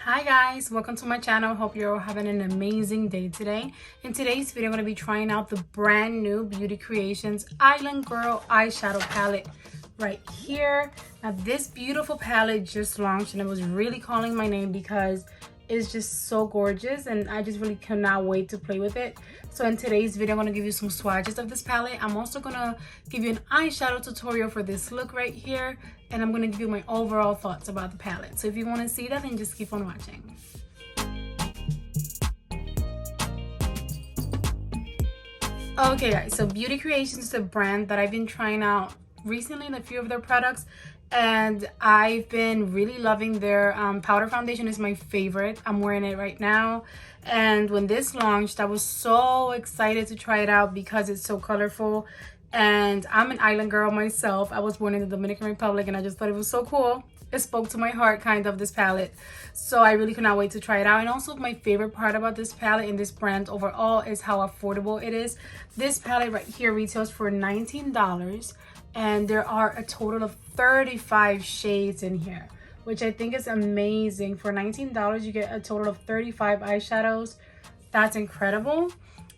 Hi guys, welcome to my channel. Hope you're all having an amazing day today. In today's video, I'm going to be trying out the brand new Beauty Creations Island Girl eyeshadow palette right here. Now this beautiful palette just launched and it was really calling my name because it's just so gorgeous and I just really cannot wait to play with it. So in today's video, I'm going to give you some swatches of this palette. I'm also going to give you an eyeshadow tutorial for this look right here. And I'm going to give you my overall thoughts about the palette. So if you want to see that, then just keep on watching. Okay guys, so Beauty Creations is a brand that I've been trying out recently in a few of their products. And I've been really loving their powder foundation. Is my favorite. I'm wearing it right now. And when this launched, I was so excited to try it out because it's so colorful. And I'm an island girl myself. I was born in the Dominican Republic and I just thought it was so cool. It spoke to my heart, kind of, this palette. So I really cannot wait to try it out. And also my favorite part about this palette and this brand overall is how affordable it is. This palette right here retails for $19. And there are a total of 35 shades in here, which I think is amazing. For $19, you get a total of 35 eyeshadows. That's incredible.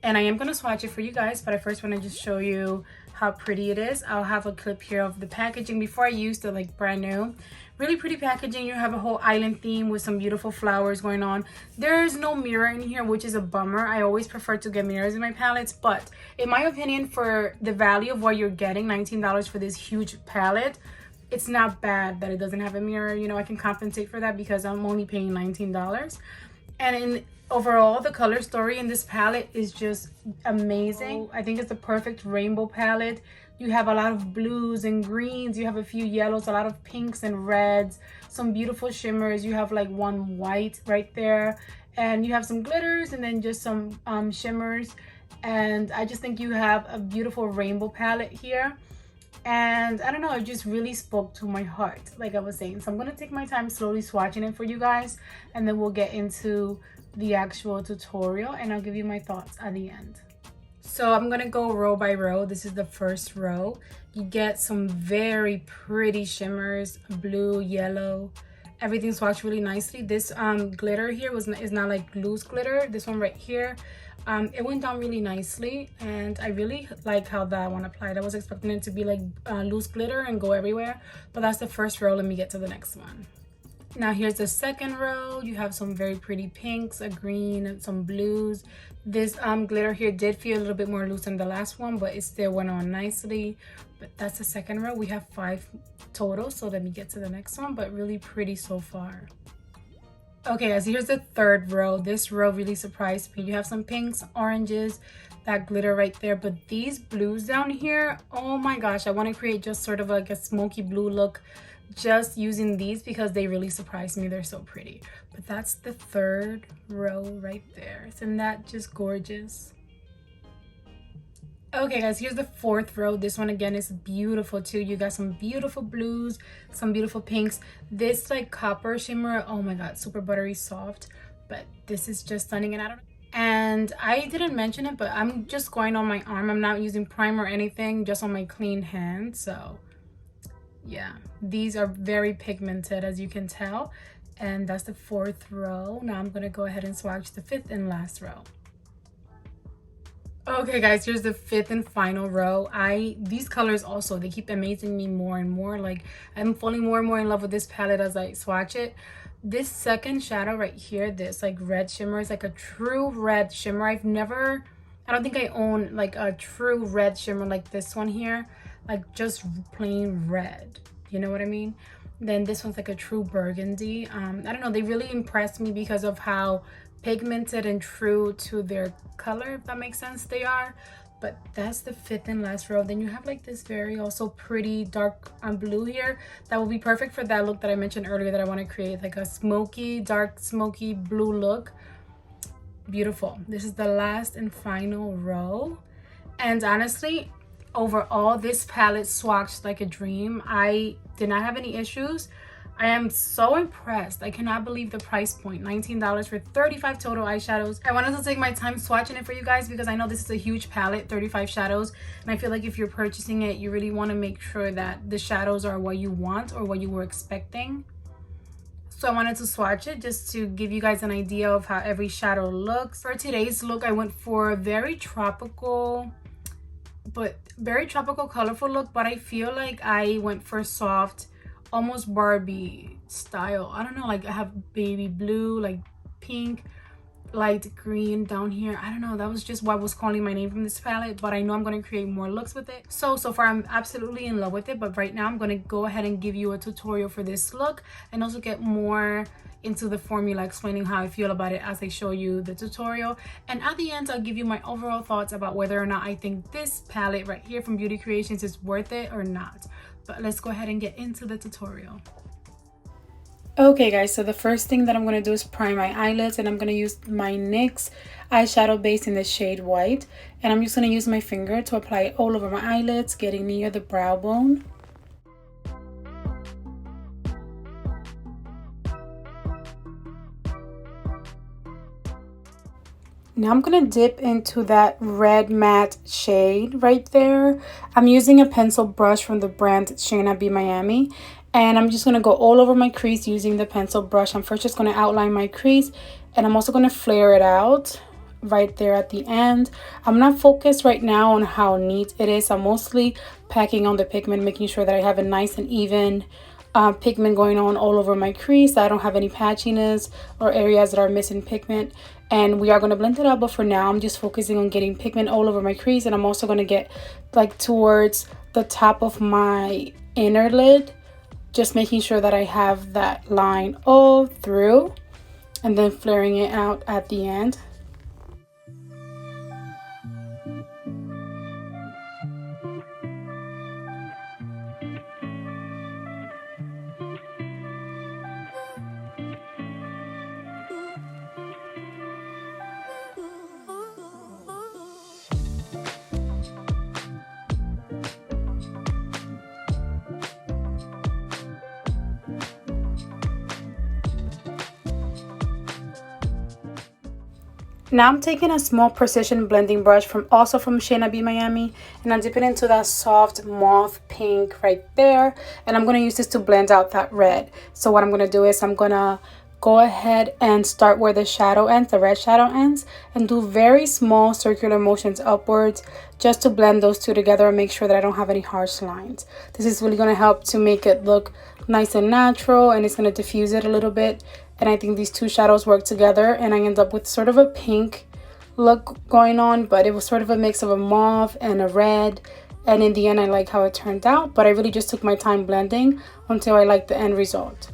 And I am going to swatch it for you guys, but I first want to just show you how pretty it is. I'll have a clip here of the packaging before I use the brand new. Really pretty packaging. You have a whole island theme with some beautiful flowers going on. There's no mirror in here, which is a bummer. I always prefer to get mirrors in my palettes, but in my opinion, for the value of what you're getting, $19 for this huge palette, it's not bad that it doesn't have a mirror. You know, I can compensate for that because I'm only paying $19. And overall, the color story in this palette is just amazing. I think it's the perfect rainbow palette. You have a lot of blues and greens. You have a few yellows, a lot of pinks and reds, some beautiful shimmers. You have like one white right there. And you have some glitters and then just some shimmers. And I just think you have a beautiful rainbow palette here. And I don't know, it just really spoke to my heart, like I was saying. So I'm going to take my time slowly swatching it for you guys. And then we'll get into the actual tutorial and I'll give you my thoughts at the end. So I'm going to go row by row. This is the first row. You get some very pretty shimmers, blue, yellow. Everything swatched really nicely. This glitter here is not like loose glitter. This one right here. It went down really nicely and I really like how that one applied. I was expecting it to be like loose glitter and go everywhere, but that's the first row. Let me get to the next one. Now here's the second row. You have some very pretty pinks, a green, and some blues. This glitter here did feel a little bit more loose than the last one, but it still went on nicely. But that's the second row. We have 5 total, so let me get to the next one, but really pretty so far. Okay guys, here's the third row. This row really surprised me. You have some pinks, oranges, that glitter right there, but these blues down here, oh my gosh, I want to create just sort of like a smoky blue look just using these because they really surprised me. They're so pretty. But that's the third row right there. Isn't that just gorgeous? Okay guys, here's the fourth row. This one again is beautiful too. You got some beautiful blues, some beautiful pinks. This like copper shimmer, oh my god, super buttery soft. But this is just stunning. And I didn't mention it, but I'm just going on my arm. I'm not using primer or anything, just on my clean hand. So yeah, these are very pigmented, as you can tell. And that's the fourth row. Now I'm gonna go ahead and swatch the fifth and last row. Okay guys, here's the fifth and final row. These colors also, they keep amazing me more and more. Like I'm falling more and more in love with this palette as I swatch it. This second shadow right here, this like red shimmer is like a true red shimmer. I don't think I own like a true red shimmer like this one here, like just plain red, you know what I mean? Then this one's like a true burgundy. I don't know, they really impressed me because of how pigmented and true to their color, if that makes sense, they are. But that's the fifth and last row. Then you have like this very also pretty dark blue here that will be perfect for that look that I mentioned earlier that I want to create, like a smoky, dark smoky blue look. Beautiful. This is the last and final row. And honestly, overall, this palette swatched like a dream. I did not have any issues. I am so impressed. I cannot believe the price point. $19 for 35 total eyeshadows. I wanted to take my time swatching it for you guys because I know this is a huge palette, 35 shadows. And I feel like if you're purchasing it, you really want to make sure that the shadows are what you want or what you were expecting. So I wanted to swatch it just to give you guys an idea of how every shadow looks. For today's look, I went for a very tropical, colorful look, but I feel like I went for soft, almost Barbie style. I don't know, like I have baby blue, like pink, light green down here. I don't know, that was just what was calling my name from this palette, but I know I'm going to create more looks with it. So far I'm absolutely in love with it, but right now I'm going to go ahead and give you a tutorial for this look and also get more into the formula, explaining how I feel about it as I show you the tutorial. And at the end, I'll give you my overall thoughts about whether or not I think this palette right here from Beauty Creations is worth it or not. But let's go ahead and get into the tutorial. Okay guys, so the first thing that I'm going to do is prime my eyelids, and I'm going to use my NYX eyeshadow base in the shade white, and I'm just going to use my finger to apply it all over my eyelids, getting near the brow bone. Now I'm going to dip into that red matte shade right there. I'm using a pencil brush from the brand Shayna B Miami. And I'm just going to go all over my crease using the pencil brush. I'm first just going to outline my crease. And I'm also going to flare it out right there at the end. I'm not focused right now on how neat it is. I'm mostly packing on the pigment, making sure that I have a nice and even pigment going on all over my crease. I don't have any patchiness or areas that are missing pigment. And we are going to blend it out, but for now I'm just focusing on getting pigment all over my crease. And I'm also going to get like towards the top of my inner lid, just making sure that I have that line all through, and then flaring it out at the end. Now I'm taking a small precision blending brush from Shayna B Miami, and I'm dipping into that soft mauve pink right there, and I'm going to use this to blend out that red. So what I'm going to do is I'm going to go ahead and start where the shadow ends, the red shadow ends, and do very small circular motions upwards just to blend those two together and make sure that I don't have any harsh lines. This is really going to help to make it look nice and natural, and it's going to diffuse it a little bit. And I think these two shadows work together, and I end up with sort of a pink look going on, but it was sort of a mix of a mauve and a red. And in the end, I like how it turned out, but I really just took my time blending until I liked the end result.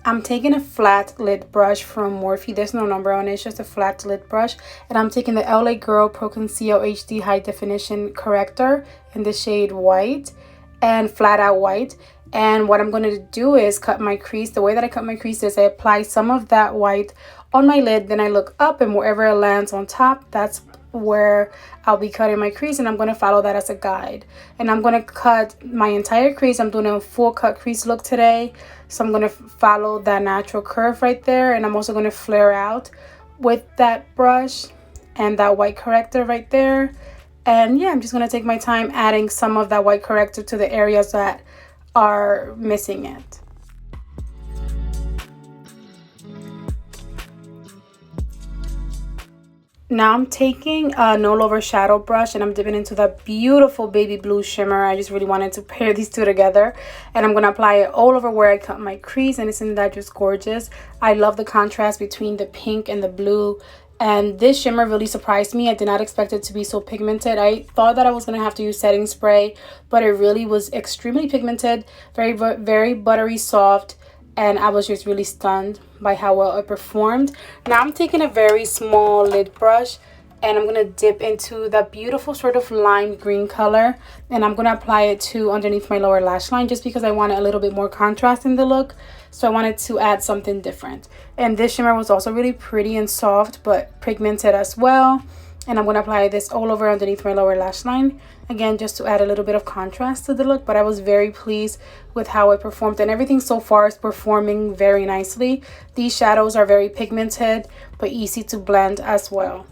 I'm taking a flat lid brush from Morphe. There's no number on it, it's just a flat lid brush. And I'm taking the LA Girl Pro Conceal HD High Definition Corrector in the shade white and flat out white. And what I'm going to do is cut my crease. The way that I cut my crease is I apply some of that white on my lid, then I look up, and wherever it lands on top, that's where I'll be cutting my crease, and I'm going to follow that as a guide. And I'm going to cut my entire crease. I'm doing a full cut crease look today, so I'm going to follow that natural curve right there, and I'm also going to flare out with that brush and that white corrector right there. And yeah, I'm just going to take my time adding some of that white corrector to the areas that are missing it. Now I'm taking a no lover shadow brush, and I'm dipping into that beautiful baby blue shimmer. I just really wanted to pair these two together, and I'm going to apply it all over where I cut my crease, and isn't that just gorgeous? I love the contrast between the pink and the blue, and this shimmer really surprised me. I did not expect it to be so pigmented. I thought that I was going to have to use setting spray, but it really was extremely pigmented, very buttery soft. And I was just really stunned by how well it performed. Now I'm taking a very small lid brush, and I'm going to dip into that beautiful sort of lime green color. And I'm going to apply it to underneath my lower lash line, just because I wanted a little bit more contrast in the look. So I wanted to add something different. And this shimmer was also really pretty and soft, but pigmented as well. And I'm going to apply this all over underneath my lower lash line. Again, just to add a little bit of contrast to the look. But I was very pleased with how it performed. And everything so far is performing very nicely. These shadows are very pigmented, but easy to blend as well.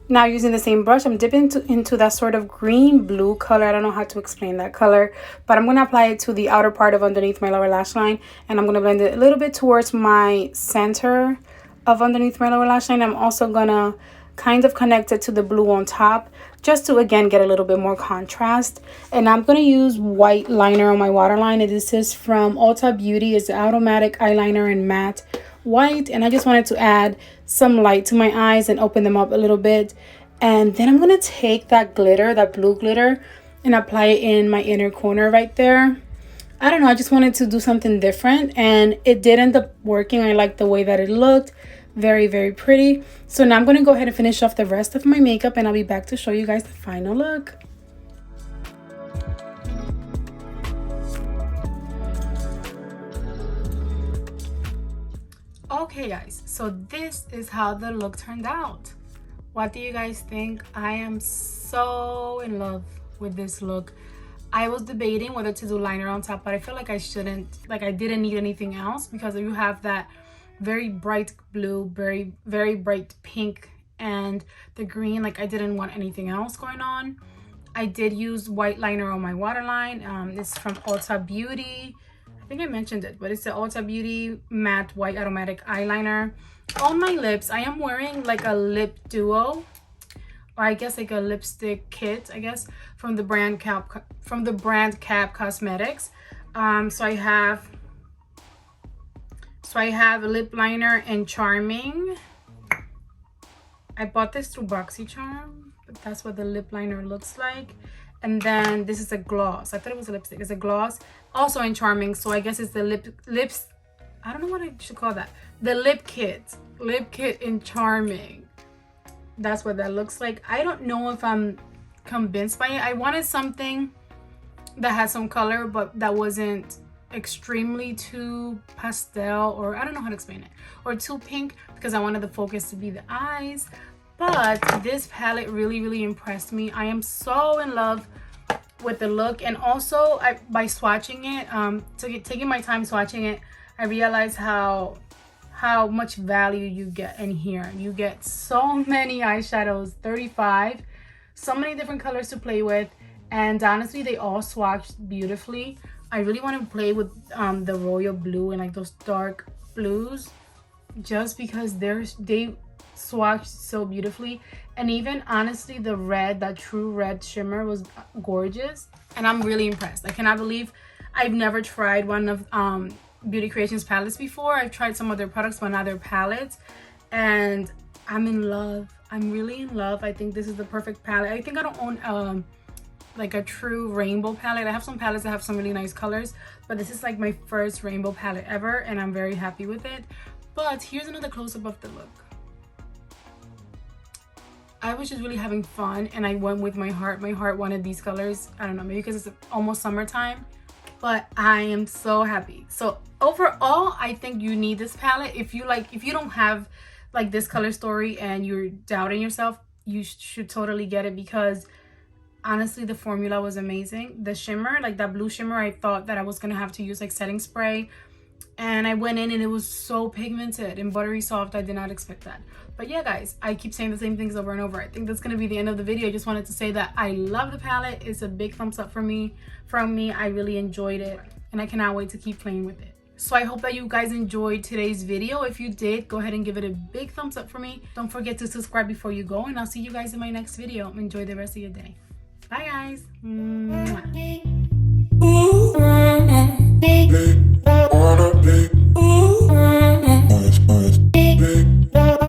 Now using the same brush, I'm dipping into that sort of green blue color. I don't know how to explain that color, but I'm going to apply it to the outer part of underneath my lower lash line. And I'm going to blend it a little bit towards my center of underneath my lower lash line. I'm also gonna kind of connect it to the blue on top, just to again get a little bit more contrast. And I'm gonna use white liner on my waterline, and this is from Ulta Beauty. It's the automatic eyeliner in matte white, and I just wanted to add some light to my eyes and open them up a little bit. And then I'm gonna take that glitter, that blue glitter, and apply it in my inner corner right there. I don't know, I just wanted to do something different, and it did end up working. I like the way that it looked. Very, very pretty. So now I'm going to go ahead and finish off the rest of my makeup, and I'll be back to show you guys the final look. Okay guys, so this is how the look turned out. What do you guys think? I am so in love with this look. I was debating whether to do liner on top, but I feel like I shouldn't, like I didn't need anything else, because you have that very bright blue, very bright pink, and the green. Like I didn't want anything else going on. I did use white liner on my waterline. It's from Ulta Beauty. I think I mentioned it, but it's the Ulta Beauty matte white automatic eyeliner. On my lips, I am wearing like a lip duo, or I guess like a lipstick kit, I guess, from the brand Cap Cosmetics. So I have a lip liner in Charming. I bought this through BoxyCharm, but that's what the lip liner looks like. And then this is a gloss. I thought it was a lipstick. It's a gloss, also in Charming. So I guess it's the lips. I don't know what I should call that. The lip kit in Charming. That's what that looks like. I don't know if I'm convinced by it. I wanted something that has some color, but that wasn't extremely too pastel, or I don't know how to explain it, or too pink, because I wanted the focus to be the eyes. But this palette really impressed me. I am so in love with the look. And also by swatching it, taking my time swatching it, I realized how much value you get in here. You get so many eyeshadows, 35, so many different colors to play with, and honestly they all swatched beautifully. I really want to play with the royal blue and like those dark blues, just because they swatched so beautifully. And even honestly the red, that true red shimmer, was gorgeous, and I'm really impressed. I cannot believe I've never tried one of Beauty Creations palettes before. I've tried some of their products, but not their palettes, and I'm in love. I'm really in love. I think this is the perfect palette. I think I don't own like a true rainbow palette. I have some palettes that have some really nice colors, but this is like my first rainbow palette ever, and I'm very happy with it. But here's another close-up of the look. I was just really having fun, and I went with my heart. My heart wanted these colors. I don't know, maybe because it's almost summertime, but I am so happy. So overall, I think you need this palette. If you don't have like this color story and you're doubting yourself, you should totally get it, because honestly the formula was amazing. The shimmer, like that blue shimmer, I thought that I was gonna have to use like setting spray, and I went in and it was so pigmented and buttery soft. I did not expect that. But yeah guys, I keep saying the same things over and over. I think that's gonna be the end of the video. I just wanted to say that I love the palette. It's a big thumbs up from me. I really enjoyed it, and I cannot wait to keep playing with it. So I hope that you guys enjoyed today's video. If you did, go ahead and give it a big thumbs up for me. Don't forget to subscribe before you go, and I'll see you guys in my next video. Enjoy the rest of your day. Bye guys. Mwah.